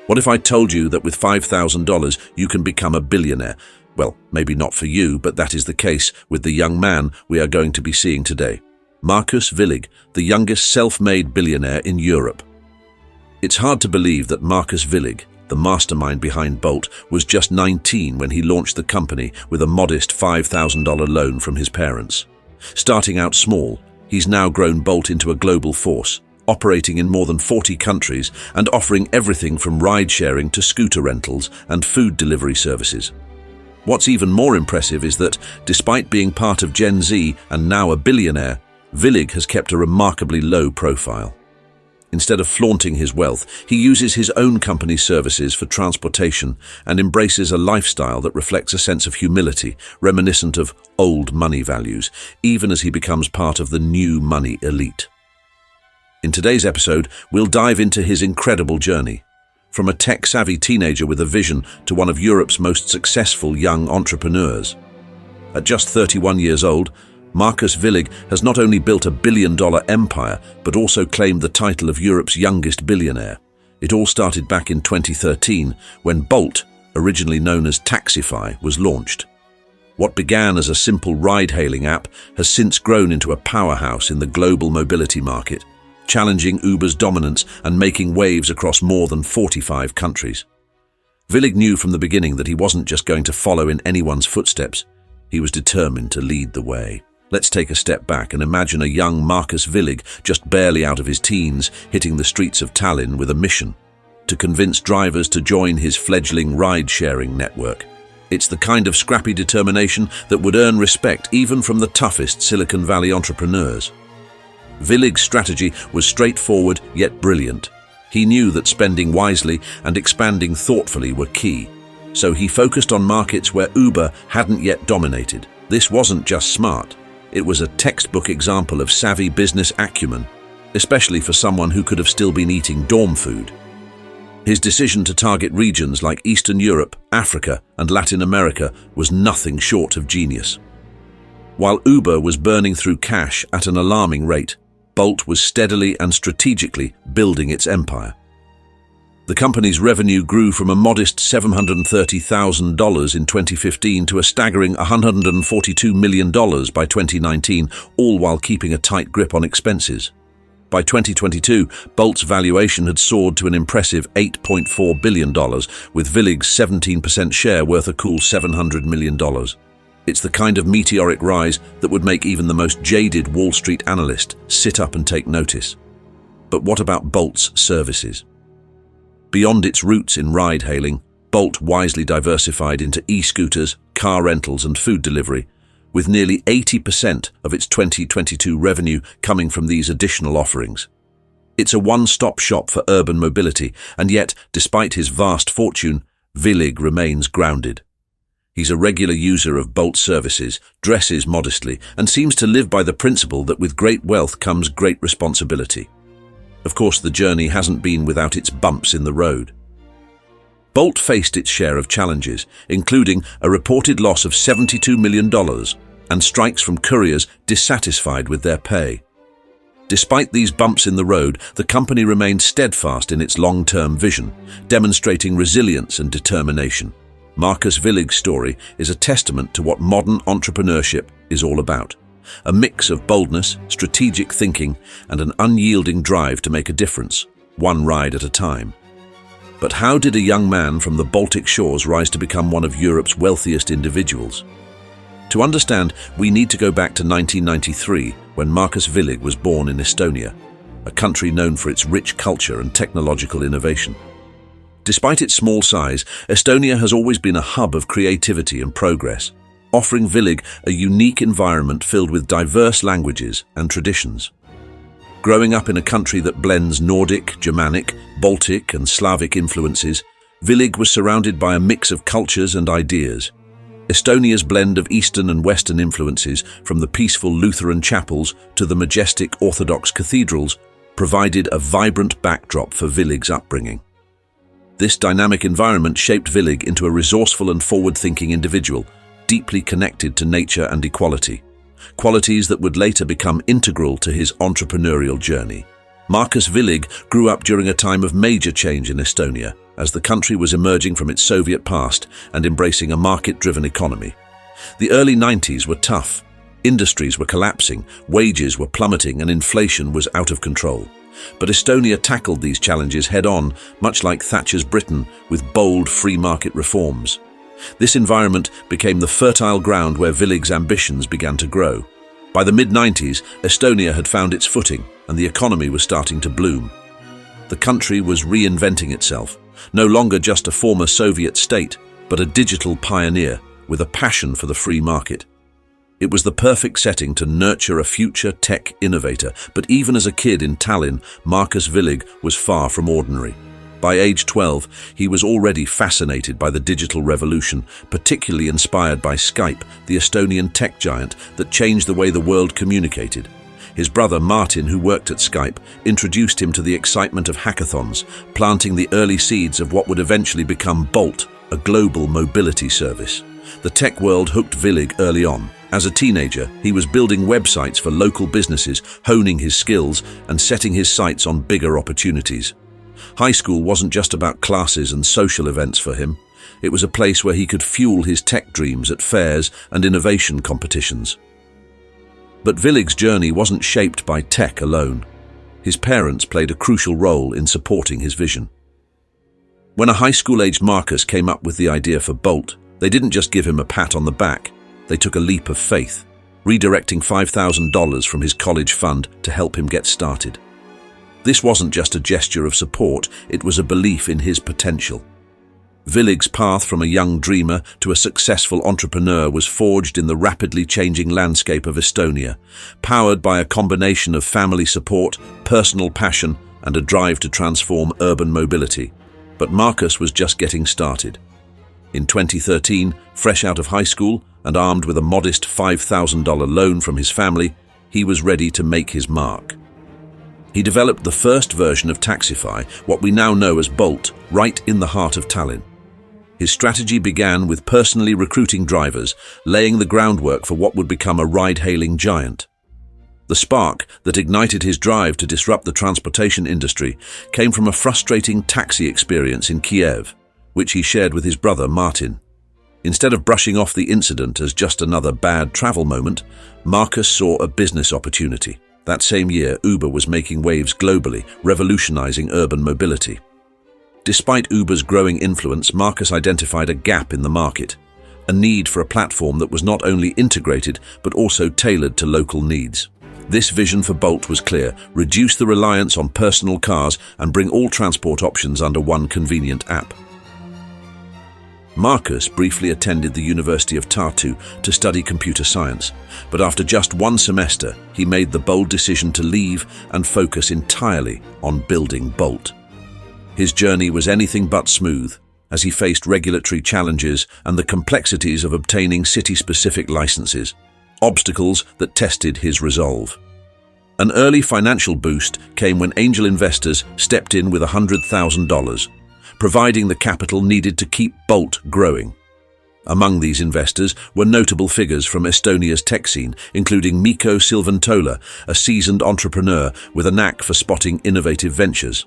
What if I told you that with $5,000 you can become a billionaire? Well, maybe not for you, but that is the case with the young man we are going to be seeing today. Marcus Villig, the youngest self-made billionaire in Europe. It's hard to believe that Marcus Villig, the mastermind behind Bolt, was just 19 when he launched the company with a modest $5,000 loan from his parents. Starting out small, he's now grown Bolt into a global force, operating in more than 40 countries and offering everything from ride-sharing to scooter rentals and food delivery services. What's even more impressive is that, despite being part of Gen Z and now a billionaire, Villig has kept a remarkably low profile. Instead of flaunting his wealth, he uses his own company's services for transportation and embraces a lifestyle that reflects a sense of humility, reminiscent of old money values, even as he becomes part of the new money elite. In today's episode, we'll dive into his incredible journey. From a tech-savvy teenager with a vision to one of Europe's most successful young entrepreneurs. At just 31 years old, Marcus Villig has not only built a billion-dollar empire, but also claimed the title of Europe's youngest billionaire. It all started back in 2013, when Bolt, originally known as Taxify, was launched. What began as a simple ride-hailing app has since grown into a powerhouse in the global mobility market, challenging Uber's dominance and making waves across more than 45 countries. Villig knew from the beginning that he wasn't just going to follow in anyone's footsteps. He was determined to lead the way. Let's take a step back and imagine a young Marcus Villig, just barely out of his teens, hitting the streets of Tallinn with a mission: to convince drivers to join his fledgling ride-sharing network. It's the kind of scrappy determination that would earn respect even from the toughest Silicon Valley entrepreneurs. Villig's strategy was straightforward yet brilliant. He knew that spending wisely and expanding thoughtfully were key, so he focused on markets where Uber hadn't yet dominated. This wasn't just smart, it was a textbook example of savvy business acumen, especially for someone who could have still been eating dorm food. His decision to target regions like Eastern Europe, Africa, and Latin America was nothing short of genius. While Uber was burning through cash at an alarming rate, Bolt was steadily and strategically building its empire. The company's revenue grew from a modest $730,000 in 2015 to a staggering $142 million by 2019, all while keeping a tight grip on expenses. By 2022, Bolt's valuation had soared to an impressive $8.4 billion, with Villig's 17% share worth a cool $700 million. It's the kind of meteoric rise that would make even the most jaded Wall Street analyst sit up and take notice. But what about Bolt's services? Beyond its roots in ride-hailing, Bolt wisely diversified into e-scooters, car rentals, and food delivery, with nearly 80% of its 2022 revenue coming from these additional offerings. It's a one-stop shop for urban mobility, and yet, despite his vast fortune, Villig remains grounded. He's a regular user of Bolt services, dresses modestly, and seems to live by the principle that with great wealth comes great responsibility. Of course, the journey hasn't been without its bumps in the road. Bolt faced its share of challenges, including a reported loss of $72 million and strikes from couriers dissatisfied with their pay. Despite these bumps in the road, the company remained steadfast in its long-term vision, demonstrating resilience and determination. Marcus Villig's story is a testament to what modern entrepreneurship is all about. A mix of boldness, strategic thinking, and an unyielding drive to make a difference, one ride at a time. But how did a young man from the Baltic shores rise to become one of Europe's wealthiest individuals? To understand, we need to go back to 1993, when Marcus Villig was born in Estonia, a country known for its rich culture and technological innovation. Despite its small size, Estonia has always been a hub of creativity and progress, offering Villig a unique environment filled with diverse languages and traditions. Growing up in a country that blends Nordic, Germanic, Baltic, and Slavic influences, Villig was surrounded by a mix of cultures and ideas. Estonia's blend of Eastern and Western influences, from the peaceful Lutheran chapels to the majestic Orthodox cathedrals, provided a vibrant backdrop for Villig's upbringing. This dynamic environment shaped Villig into a resourceful and forward-thinking individual, deeply connected to nature and equality, qualities that would later become integral to his entrepreneurial journey. Marcus Villig grew up during a time of major change in Estonia, as the country was emerging from its Soviet past and embracing a market-driven economy. The early 90s were tough. Industries were collapsing, wages were plummeting, and inflation was out of control. But Estonia tackled these challenges head-on, much like Thatcher's Britain, with bold free market reforms. This environment became the fertile ground where Villig's ambitions began to grow. By the mid-90s, Estonia had found its footing, and the economy was starting to bloom. The country was reinventing itself, no longer just a former Soviet state, but a digital pioneer with a passion for the free market. It was the perfect setting to nurture a future tech innovator, but even as a kid in Tallinn, Markus Villig was far from ordinary. By age 12, he was already fascinated by the digital revolution, particularly inspired by Skype, the Estonian tech giant that changed the way the world communicated. His brother Martin, who worked at Skype, introduced him to the excitement of hackathons, planting the early seeds of what would eventually become Bolt, a global mobility service. The tech world hooked Villig early on. As a teenager, he was building websites for local businesses, honing his skills and setting his sights on bigger opportunities. High school wasn't just about classes and social events for him. It was a place where he could fuel his tech dreams at fairs and innovation competitions. But Villig's journey wasn't shaped by tech alone. His parents played a crucial role in supporting his vision. When a high school-aged Markus came up with the idea for Bolt, they didn't just give him a pat on the back. They took a leap of faith, redirecting $5,000 from his college fund to help him get started. This wasn't just a gesture of support, it was a belief in his potential. Villig's path from a young dreamer to a successful entrepreneur was forged in the rapidly changing landscape of Estonia, powered by a combination of family support, personal passion, and a drive to transform urban mobility. But Markus was just getting started. In 2013, fresh out of high school and armed with a modest $5,000 loan from his family, he was ready to make his mark. He developed the first version of Taxify, what we now know as Bolt, right in the heart of Tallinn. His strategy began with personally recruiting drivers, laying the groundwork for what would become a ride-hailing giant. The spark that ignited his drive to disrupt the transportation industry came from a frustrating taxi experience in Kiev, which he shared with his brother Martin. Instead of brushing off the incident as just another bad travel moment, Markus saw a business opportunity. That same year, Uber was making waves globally, revolutionizing urban mobility. Despite Uber's growing influence, Markus identified a gap in the market, a need for a platform that was not only integrated but also tailored to local needs. This vision for Bolt was clear: reduce the reliance on personal cars and bring all transport options under one convenient app. Markus briefly attended the University of Tartu to study computer science, but after just one semester, he made the bold decision to leave and focus entirely on building Bolt. His journey was anything but smooth, as he faced regulatory challenges and the complexities of obtaining city-specific licenses, obstacles that tested his resolve. An early financial boost came when angel investors stepped in with $100,000, providing the capital needed to keep Bolt growing. Among these investors were notable figures from Estonia's tech scene, including Mikko Silventola, a seasoned entrepreneur with a knack for spotting innovative ventures.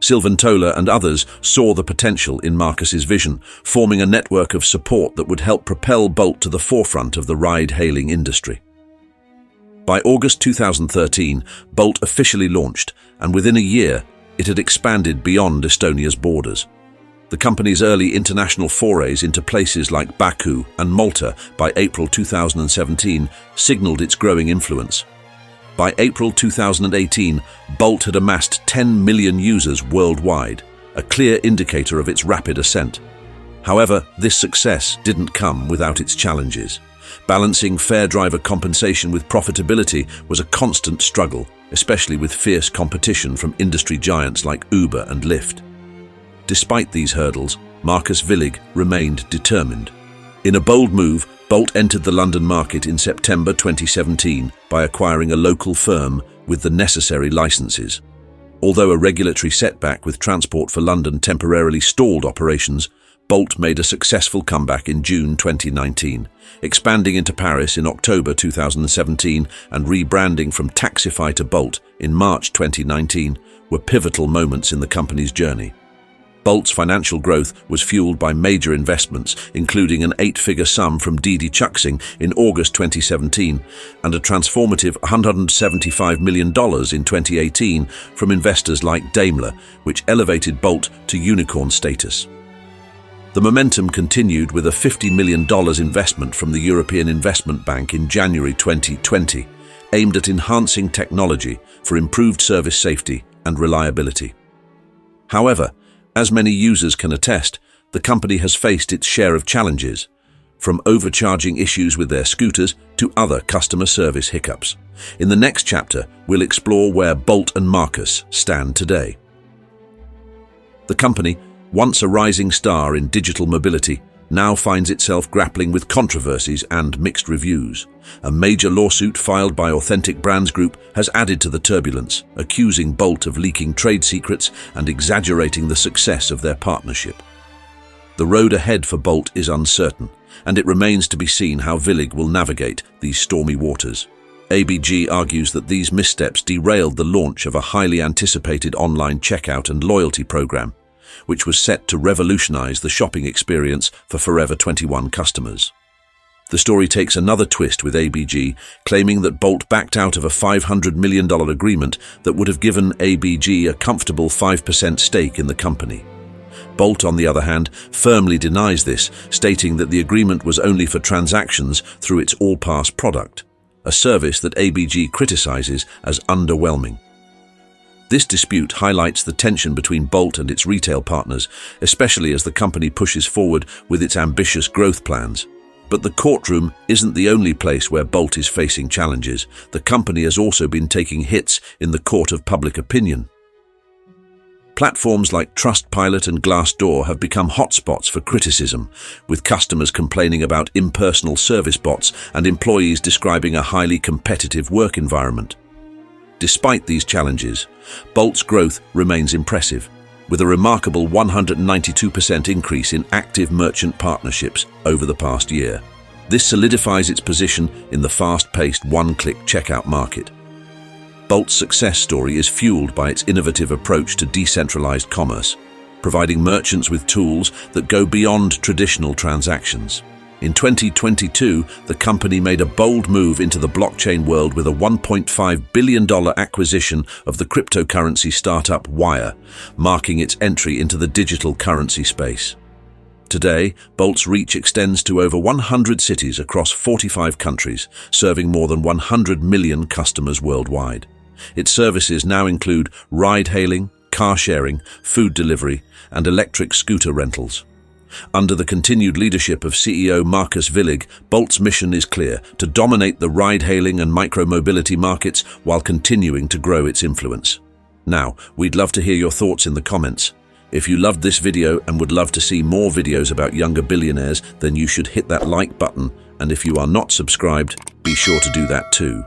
Silventola and others saw the potential in Markus's vision, forming a network of support that would help propel Bolt to the forefront of the ride-hailing industry. By August 2013, Bolt officially launched, and within a year, it had expanded beyond Estonia's borders. The company's early international forays into places like Baku and Malta by April 2017 signaled its growing influence. By April 2018, Bolt had amassed 10 million users worldwide, a clear indicator of its rapid ascent. However, this success didn't come without its challenges. Balancing fair driver compensation with profitability was a constant struggle, especially with fierce competition from industry giants like Uber and Lyft. Despite these hurdles, Markus Villig remained determined. In a bold move, Bolt entered the London market in September 2017 by acquiring a local firm with the necessary licenses. Although a regulatory setback with Transport for London temporarily stalled operations, Bolt made a successful comeback in June 2019, expanding into Paris in October 2017 and rebranding from Taxify to Bolt in March 2019 were pivotal moments in the company's journey. Bolt's financial growth was fueled by major investments, including an 8-figure sum from Didi Chuxing in August 2017 and a transformative $175 million in 2018 from investors like Daimler, which elevated Bolt to unicorn status. The momentum continued with a $50 million investment from the European Investment Bank in January 2020, aimed at enhancing technology for improved service safety and reliability. However, as many users can attest, the company has faced its share of challenges, from overcharging issues with their scooters to other customer service hiccups. In the next chapter, we'll explore where Bolt and Marcus stand today. The company, once a rising star in digital mobility, now finds itself grappling with controversies and mixed reviews. A major lawsuit filed by Authentic Brands Group has added to the turbulence, accusing Bolt of leaking trade secrets and exaggerating the success of their partnership. The road ahead for Bolt is uncertain, and it remains to be seen how Villig will navigate these stormy waters. ABG argues that these missteps derailed the launch of a highly anticipated online checkout and loyalty program, which was set to revolutionize the shopping experience for Forever 21 customers. The story takes another twist with ABG, claiming that Bolt backed out of a $500 million agreement that would have given ABG a comfortable 5% stake in the company. Bolt, on the other hand, firmly denies this, stating that the agreement was only for transactions through its All-Pass product, a service that ABG criticizes as underwhelming. This dispute highlights the tension between Bolt and its retail partners, especially as the company pushes forward with its ambitious growth plans. But the courtroom isn't the only place where Bolt is facing challenges. The company has also been taking hits in the court of public opinion. Platforms like Trustpilot and Glassdoor have become hotspots for criticism, with customers complaining about impersonal service bots and employees describing a highly competitive work environment. Despite these challenges, Bolt's growth remains impressive, with a remarkable 192% increase in active merchant partnerships over the past year. This solidifies its position in the fast-paced one-click checkout market. Bolt's success story is fueled by its innovative approach to decentralized commerce, providing merchants with tools that go beyond traditional transactions. In 2022, the company made a bold move into the blockchain world with a $1.5 billion acquisition of the cryptocurrency startup Wire, marking its entry into the digital currency space. Today, Bolt's reach extends to over 100 cities across 45 countries, serving more than 100 million customers worldwide. Its services now include ride-hailing, car-sharing, food delivery, and electric scooter rentals. Under the continued leadership of CEO Marcus Villig, Bolt's mission is clear: to dominate the ride-hailing and micro-mobility markets while continuing to grow its influence. Now, we'd love to hear your thoughts in the comments. If you loved this video and would love to see more videos about younger billionaires, then you should hit that like button, and if you are not subscribed, be sure to do that too.